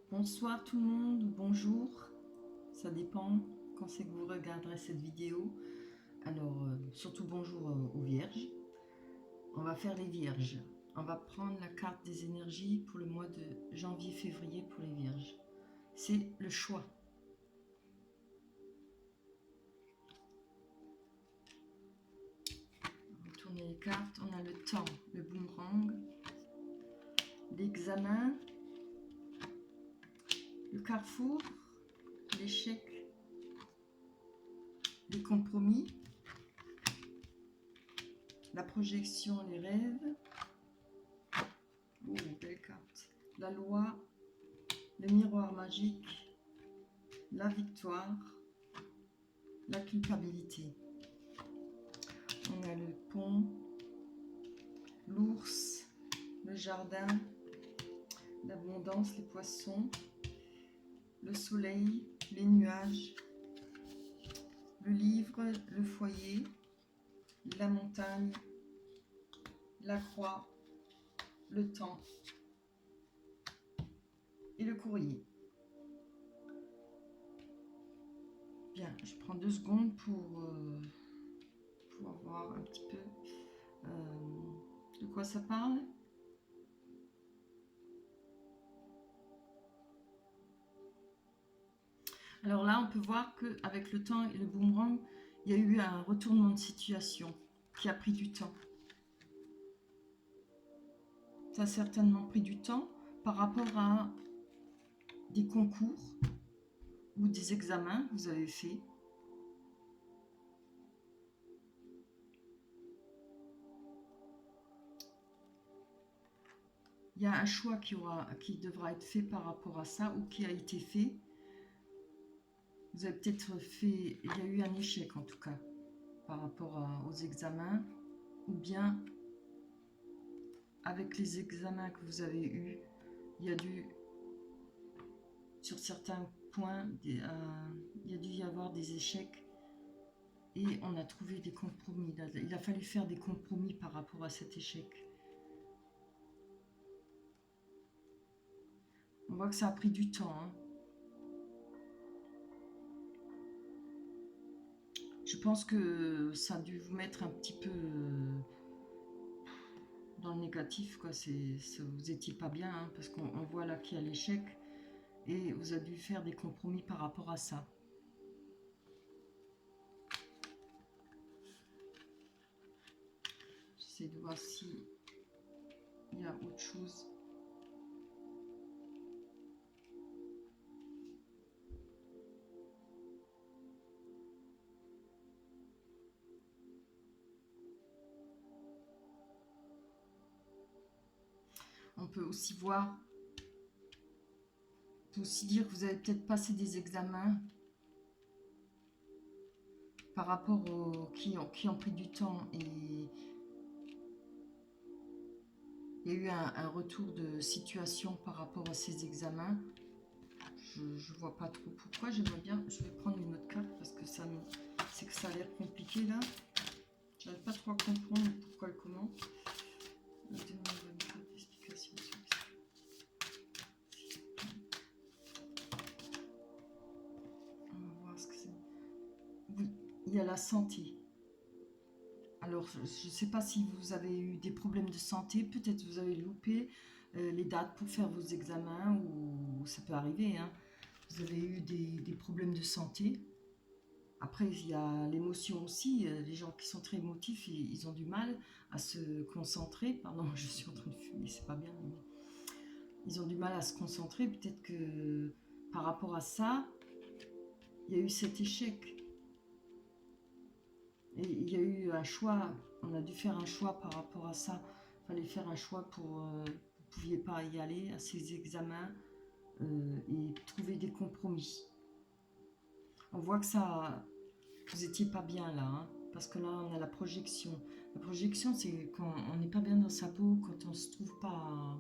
Bonsoir tout le monde, ou bonjour, ça dépend quand c'est que vous regarderez cette vidéo. Alors, surtout bonjour aux vierges. On va faire les vierges. On va prendre la carte des énergies pour le mois de janvier-février pour les vierges. C'est le choix. On va tourner les cartes. On a le temps, le boomerang, l'examen, le carrefour, l'échec, les compromis, la projection, les rêves. Oh, belle carte. La loi, le miroir magique, la victoire, la culpabilité. On a le pont, l'ours, le jardin, l'abondance, les poissons, le soleil, les nuages, le livre, le foyer, la montagne, la croix, le temps et le courrier. Bien, je prends 2 secondes pour voir un petit peu de quoi ça parle. Alors là, on peut voir qu'avec le temps et le boomerang, il y a eu un retournement de situation qui a pris du temps. Ça a certainement pris du temps par rapport à des concours ou des examens que vous avez faits. Il y a un choix qui devra être fait par rapport à ça ou qui a été fait. Vous avez peut-être fait, il y a eu un échec en tout cas par rapport aux examens, ou bien avec les examens que vous avez eus, il y a dû, sur certains points, il y a dû y avoir des échecs et on a trouvé des compromis. Il a fallu faire des compromis par rapport à cet échec. On voit que ça a pris du temps, hein. Je pense que ça a dû vous mettre un petit peu dans le négatif, quoi. Vous n'étiez pas bien, hein, parce qu'on voit là qu'il y a l'échec et vous avez dû faire des compromis par rapport à ça. J'essaie de voir s'il y a autre chose. On peut aussi voir, on peut aussi dire que vous avez peut-être passé des examens par rapport aux qui ont pris du temps et il y a eu un retour de situation par rapport à ces examens. Je ne vois pas trop pourquoi. J'aimerais bien, je vais prendre une autre carte parce que c'est que ça a l'air compliqué là. Je n'arrive pas trop à comprendre pourquoi et comment. Donnez-moi une carte d'explication. On va voir ce que c'est. Oui, il y a la santé. Alors, je ne sais pas si vous avez eu des problèmes de santé, peut-être vous avez loupé les dates pour faire vos examens, ou ça peut arriver, hein. Vous avez eu des problèmes de santé. Après, il y a l'émotion aussi. Les gens qui sont très émotifs, ils ont du mal à se concentrer. Pardon, je suis en train de fumer, c'est pas bien. Mais ils ont du mal à se concentrer. Peut-être que par rapport à ça, il y a eu cet échec. Et il y a eu un choix. On a dû faire un choix par rapport à ça. Il fallait faire un choix pour... vous ne pouviez pas y aller à ces examens et trouver des compromis. On voit que ça... Vous n'étiez pas bien là, hein, parce que là, on a la projection. La projection, c'est quand on n'est pas bien dans sa peau, quand on se trouve pas...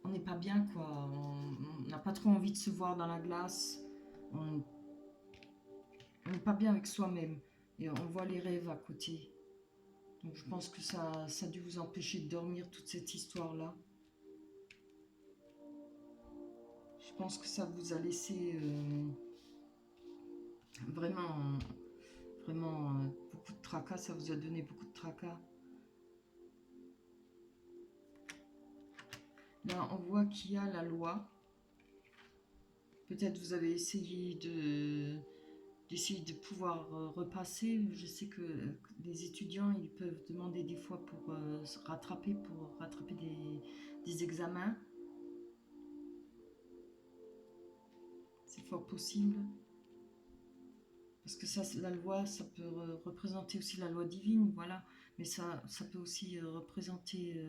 On n'est pas bien, quoi. On n'a pas trop envie de se voir dans la glace. On n'est pas bien avec soi-même. Et on voit les rêves à côté. Donc je pense que ça a dû vous empêcher de dormir, toute cette histoire-là. pense que ça vous a laissé vraiment, vraiment beaucoup de tracas, ça vous a donné beaucoup de tracas. Là, on voit qu'il y a la loi. Peut-être vous avez essayé d'essayer de pouvoir repasser. Je sais que les étudiants, ils peuvent demander des fois pour se rattraper, des examens. C'est fort possible. Parce que ça, la loi, ça peut représenter aussi la loi divine, voilà. Mais ça peut aussi représenter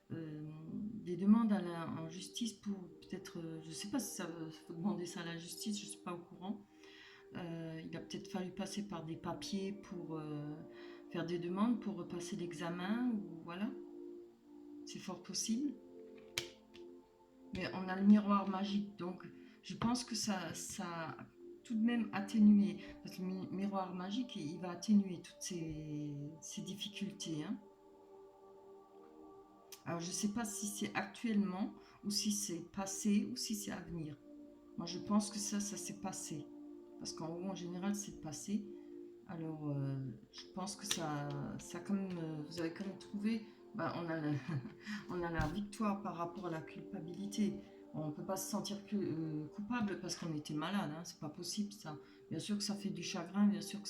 des demandes en justice pour peut-être, je ne sais pas si ça faut demander ça à la justice, je ne suis pas au courant. Il a peut-être fallu passer par des papiers pour faire des demandes pour repasser l'examen, ou voilà, c'est fort possible. Mais on a le miroir magique, donc je pense que ça a tout de même atténué, parce que le miroir magique, il va atténuer toutes ces difficultés. Hein. Alors je ne sais pas si c'est actuellement, ou si c'est passé, ou si c'est à venir. Moi je pense que ça s'est passé, parce qu'en haut en général c'est passé. Alors je pense que ça quand même, vous avez quand même trouvé, on a la victoire par rapport à la culpabilité. On ne peut pas se sentir coupable parce qu'on était malade, hein, c'est pas possible ça. Bien sûr que ça fait du chagrin, bien sûr que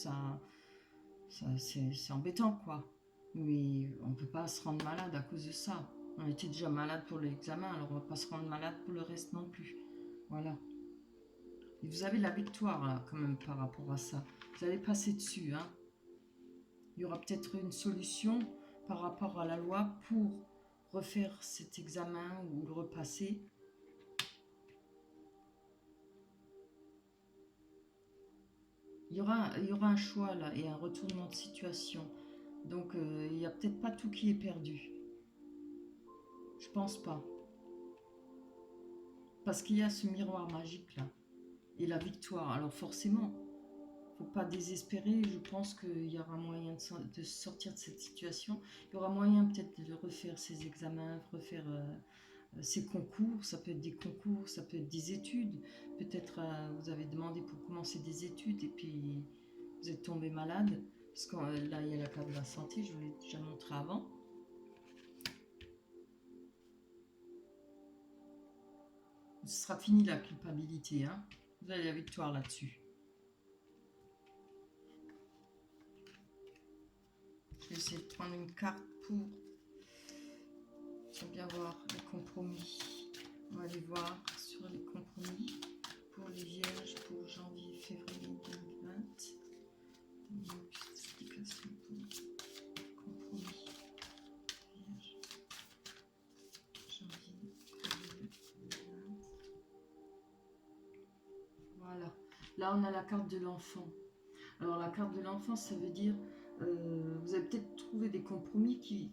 c'est embêtant quoi. Mais on ne peut pas se rendre malade à cause de ça. On était déjà malade pour l'examen, alors on ne va pas se rendre malade pour le reste non plus. Voilà. Et vous avez la victoire là quand même par rapport à ça. Vous allez passer dessus, hein. Il y aura peut-être une solution par rapport à la loi pour refaire cet examen ou le repasser. Il y aura un choix là et un retournement de situation. Donc il n'y a peut-être pas tout qui est perdu. Je pense pas. Parce qu'il y a ce miroir magique là. Et la victoire. Alors forcément, faut pas désespérer. Je pense qu'il y aura moyen de sortir de cette situation. Il y aura moyen peut-être de refaire ses examens, refaire ces concours. Ça peut être des concours, ça peut être des études. Peut-être vous avez demandé pour commencer des études et puis vous êtes tombé malade. Parce que là, il y a la carte de la santé, je vous l'ai déjà montré avant. Ce sera fini la culpabilité. Hein. Vous avez la victoire là-dessus. Je vais essayer de prendre une carte pour bien voir les compromis. On va aller voir sur les compromis pour les vierges pour janvier-février 2020. Donc, explication pour compromis vierge janvier-février 2020. Voilà. Là, on a la carte de l'enfant. Alors, la carte de l'enfant, ça veut dire vous avez peut-être trouvé des compromis qui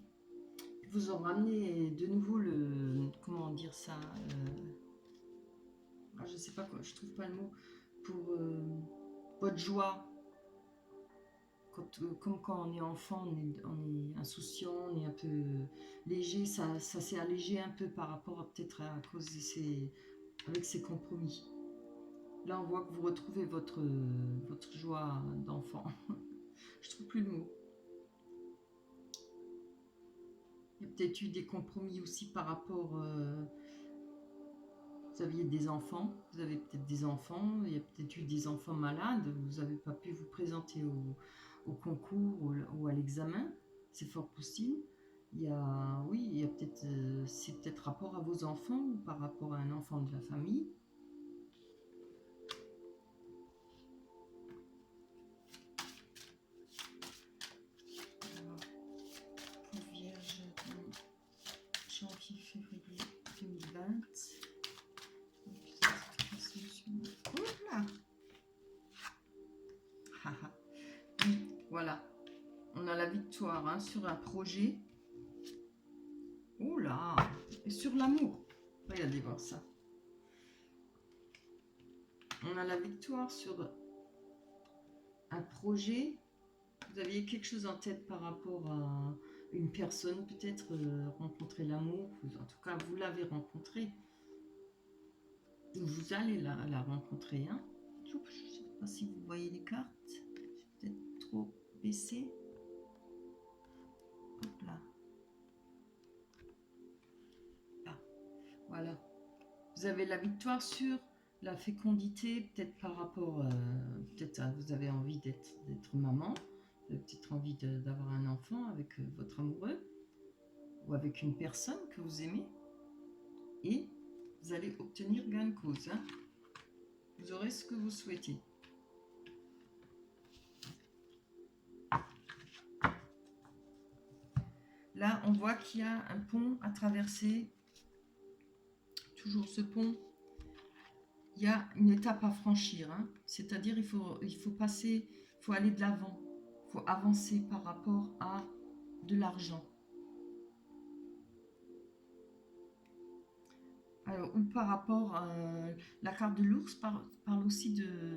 vous ont ramené de nouveau comment dire ça, je sais pas quoi, je trouve pas le mot pour votre joie. Comme quand on est enfant, on est insouciant, on est un peu léger, ça s'est allégé un peu par rapport à peut-être à cause de avec ces compromis. Là, on voit que vous retrouvez votre joie d'enfant. Je trouve plus le mot. Il y a peut-être eu des compromis aussi par rapport... vous aviez des enfants, vous avez peut-être des enfants, il y a peut-être eu des enfants malades, vous n'avez pas pu vous présenter au concours ou à l'examen, c'est fort possible. Il y a, oui, il y a peut-être, c'est peut-être rapport à vos enfants ou par rapport à un enfant de la famille. Alors, pour Vierge de janvier-février 2020. Oula! Oui, voilà. On a la victoire hein, sur un projet. Oula! Et sur l'amour. Regardez voir ça. On a la victoire sur un projet. Vous aviez quelque chose en tête par rapport à une personne, peut-être rencontrer l'amour. En tout cas, vous l'avez rencontré. Vous allez la rencontrer. Hein. Je ne sais pas si vous voyez les cartes. J'ai peut-être trop baissé. Hop là. Ah, voilà. Vous avez la victoire sur la fécondité, peut-être par rapport, peut-être vous avez envie d'être maman, vous avez peut-être envie d'avoir un enfant avec votre amoureux ou avec une personne que vous aimez, et vous allez obtenir gain de cause. Hein. Vous aurez ce que vous souhaitez. Là, on voit qu'il y a un pont à traverser. Toujours ce pont. Il y a une étape à franchir. Hein. C'est-à-dire il faut passer, il faut aller de l'avant. Il faut avancer par rapport à de l'argent. Alors, ou par rapport à la carte de l'ours parle aussi de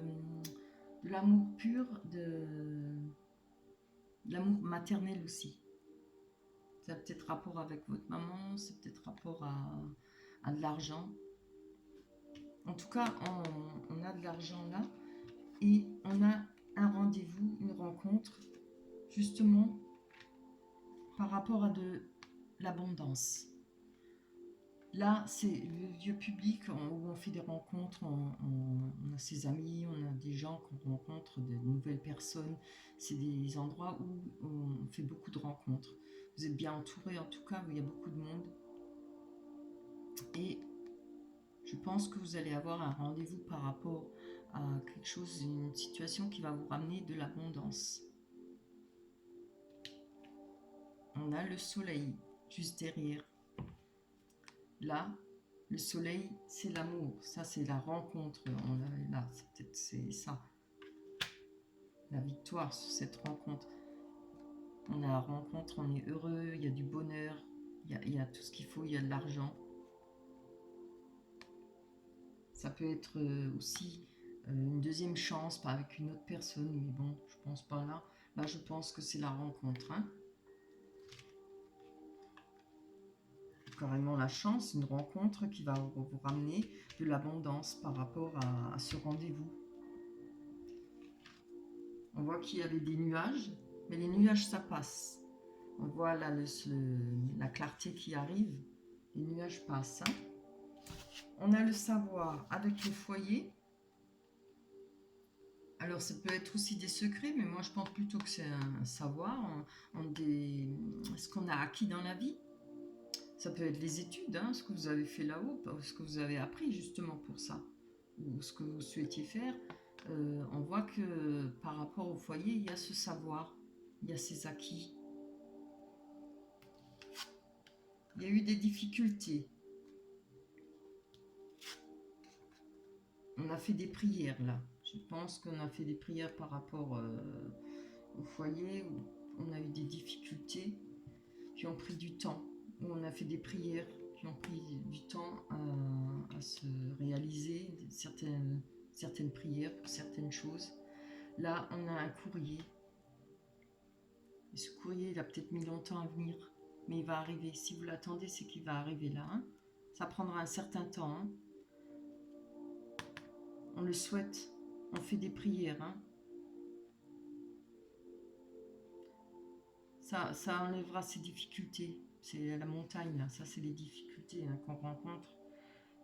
l'amour pur, de l'amour maternel aussi. Ça a peut-être rapport avec votre maman, c'est peut-être rapport à de l'argent. En tout cas, on a de l'argent là et on a un rendez-vous, une rencontre, justement par rapport à de l'abondance. Là, c'est le lieu public où on fait des rencontres, on a ses amis, on a des gens qu'on rencontre, de nouvelles personnes. C'est des endroits où on fait beaucoup de rencontres. Vous êtes bien entouré, en tout cas, où il y a beaucoup de monde. Et je pense que vous allez avoir un rendez-vous par rapport à quelque chose, une situation qui va vous ramener de l'abondance. On a le soleil juste derrière. Là, le soleil, c'est l'amour. Ça, c'est la rencontre. Là, c'est ça. La victoire sur cette rencontre. On a la rencontre, on est heureux, il y a du bonheur, il y a tout ce qu'il faut, il y a de l'argent. Ça peut être aussi une deuxième chance, pas avec une autre personne, mais bon, je pense pas là. Là, je pense que c'est la rencontre. Hein. Carrément la chance, une rencontre qui va vous ramener de l'abondance par rapport à ce rendez-vous. On voit qu'il y avait des nuages, mais les nuages, ça passe. On voit là la clarté qui arrive, les nuages passent. Hein. On a le savoir avec le foyer. Alors ça peut être aussi des secrets, mais moi je pense plutôt que c'est un savoir, ce qu'on a acquis dans la vie. Ça peut être les études, hein, ce que vous avez fait là-haut, ce que vous avez appris justement pour ça, ou ce que vous souhaitiez faire. On voit que par rapport au foyer, il y a ce savoir, il y a ces acquis. Il y a eu des difficultés. On a fait des prières là. Je pense qu'on a fait des prières par rapport au foyer où on a eu des difficultés qui ont pris du temps. Où on a fait des prières qui ont pris du temps à se réaliser, certaines prières pour certaines choses. Là, on a un courrier. Et ce courrier, il a peut-être mis longtemps à venir, mais il va arriver. Si vous l'attendez, c'est qu'il va arriver là. Hein. Ça prendra un certain temps. Hein. On le souhaite. On fait des prières. Hein. Ça enlèvera ces difficultés. C'est la montagne, là. Ça, c'est les difficultés hein, qu'on rencontre.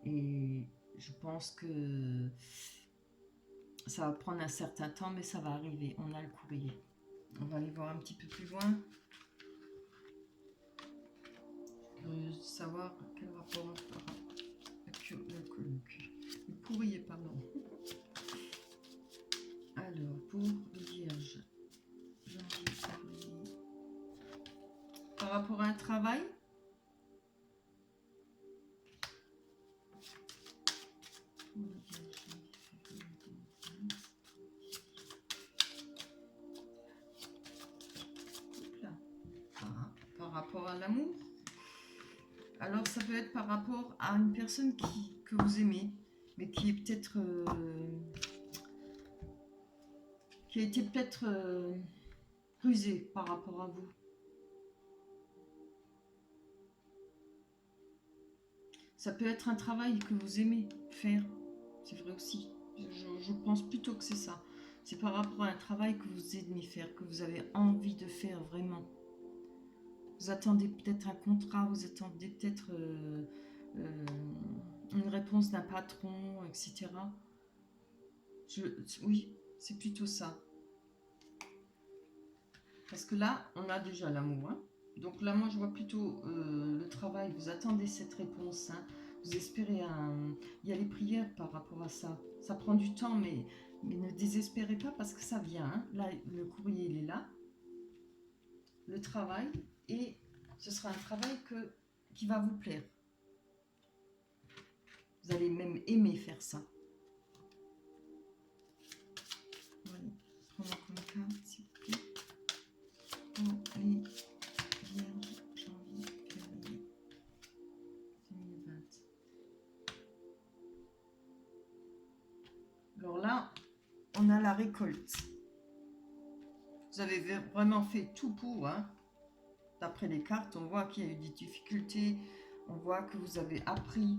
Et je pense que ça va prendre un certain temps, mais ça va arriver. On a le courrier. On va aller voir un petit peu plus loin. Savoir quel rapport le courrier, pardon. Alors, pour le Vierge, janvier, février. Par rapport à un travail, par rapport à l'amour. Alors ça peut être par rapport à une personne que vous aimez, mais qui est peut-être qui a été peut-être rusée par rapport à vous. Ça peut être un travail que vous aimez faire, C'est vrai aussi. Je pense plutôt que c'est ça. C'est par rapport à un travail que vous aimez faire, que vous avez envie de faire vraiment. Vous attendez peut-être un contrat, vous attendez peut-être euh, une réponse d'un patron, etc. Oui, c'est plutôt ça. Parce que là, on a déjà l'amour. Hein. Donc là, moi, je vois plutôt le travail. Vous attendez cette réponse. Hein. Vous espérez un... Il y a les prières par rapport à ça. Ça prend du temps, mais ne désespérez pas parce que ça vient. Hein. Là, le courrier, il est là. Le travail. Et ce sera un travail qui va vous plaire. Vous allez même aimer faire ça. Voilà. Prends-moi comme carte, s'il vous plaît. Pour les vierges, janvier, février 2020. Alors là, on a la récolte. Vous avez vraiment fait tout pour. Hein. D'après les cartes, on voit qu'il y a eu des difficultés. On voit que vous avez appris.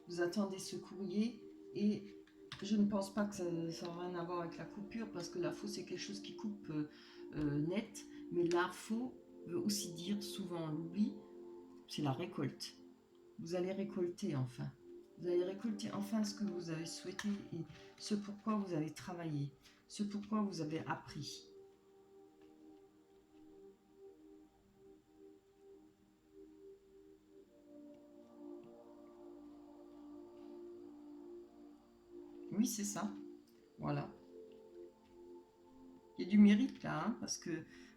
Vous attendez ce courrier. Et je ne pense pas que ça n'a rien à voir avec la coupure. Parce que la faux, c'est quelque chose qui coupe net. Mais la faux veut aussi dire, souvent on l'oublie, c'est la récolte. Vous allez récolter enfin. Vous allez récolter enfin ce que vous avez souhaité et ce pourquoi vous avez travaillé, ce pourquoi vous avez appris. Oui, c'est ça. Voilà. Il y a du mérite là, hein, parce que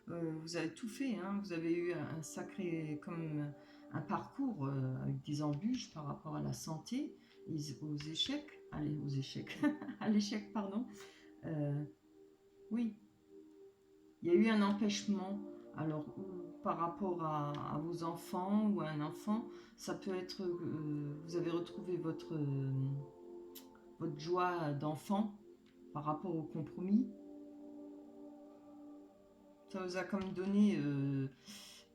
vous avez tout fait. Hein, vous avez eu un sacré, comme un parcours avec des embûches par rapport à la santé, aux échecs, allez, aux échecs, à l'échec, pardon. Oui, il y a eu un empêchement. Alors, par rapport à vos enfants ou à un enfant, ça peut être, vous avez retrouvé votre joie d'enfant par rapport au compromis. Ça vous a comme donné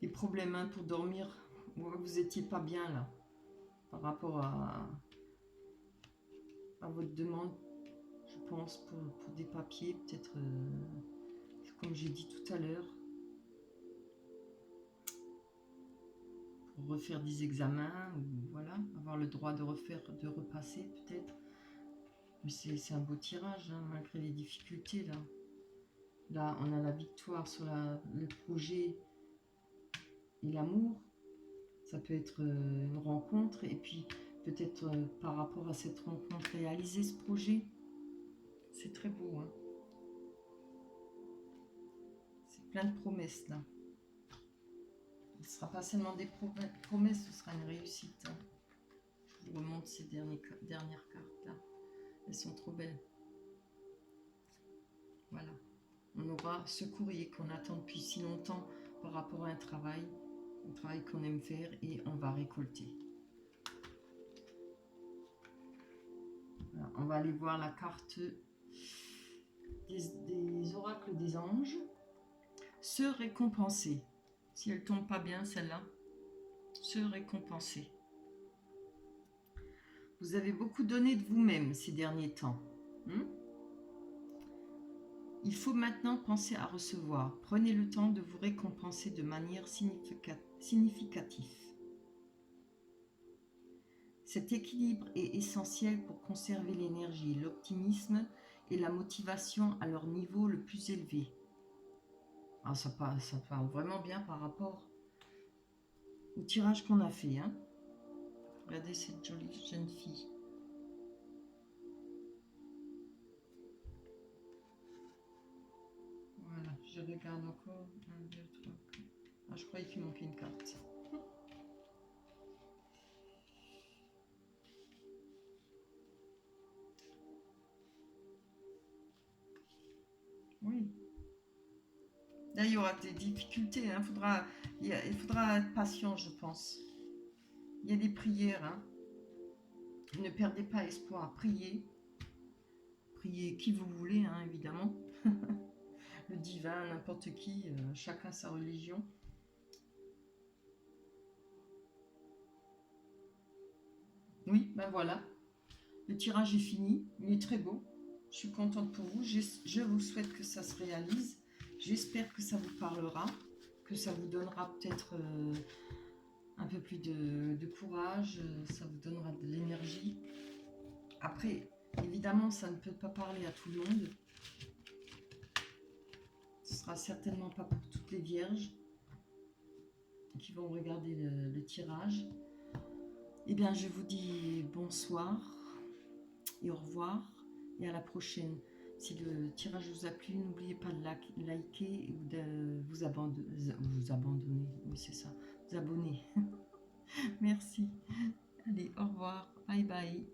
des problèmes hein, pour dormir. Vous étiez pas bien là par rapport à votre demande, je pense, pour des papiers, peut-être comme j'ai dit tout à l'heure, pour refaire des examens ou voilà, avoir le droit de repasser peut-être. Mais c'est un beau tirage hein, malgré les difficultés là. Là, on a la victoire sur le projet et l'amour. Ça peut être une rencontre et puis peut-être par rapport à cette rencontre réaliser ce projet. C'est très beau. Hein. C'est plein de promesses là. Ce ne sera pas seulement des promesses, ce sera une réussite. Hein. Je vous remonte ces dernières cartes là. Elles sont trop belles. Voilà. On aura ce courrier qu'on attend depuis si longtemps par rapport à un travail qu'on aime faire et on va récolter. Voilà, on va aller voir la carte des oracles des anges. Se récompenser. Si elle tombe pas bien celle-là, se récompenser. Vous avez beaucoup donné de vous-même ces derniers temps. Il faut maintenant penser à recevoir. Prenez le temps de vous récompenser de manière significative. Cet équilibre est essentiel pour conserver l'énergie, l'optimisme et la motivation à leur niveau le plus élevé. Ah, ça parle vraiment bien par rapport au tirage qu'on a fait. Hein. Regardez cette jolie jeune fille. Voilà, je regarde encore. 1, 2, 3, 4. Ah, je croyais qu'il manquait une carte. Oui. Là, il y aura des difficultés. Hein. Il faudra être patient, je pense. Il y a des prières. Hein. Ne perdez pas espoir. Priez. Priez qui vous voulez, hein, évidemment. Le divin, n'importe qui. Chacun sa religion. Oui, ben voilà. Le tirage est fini, il est très beau. Je suis contente pour vous. Je vous souhaite que ça se réalise. J'espère que ça vous parlera, que ça vous donnera peut-être un peu plus de courage, ça vous donnera de l'énergie. Après, évidemment, ça ne peut pas parler à tout le monde. Ce sera certainement pas pour toutes les vierges qui vont regarder le tirage. Eh bien, je vous dis bonsoir et au revoir et à la prochaine. Si le tirage vous a plu, n'oubliez pas de liker ou de vous abandonner. Oui, c'est ça. Vous abonner. Merci. Allez, au revoir. Bye bye.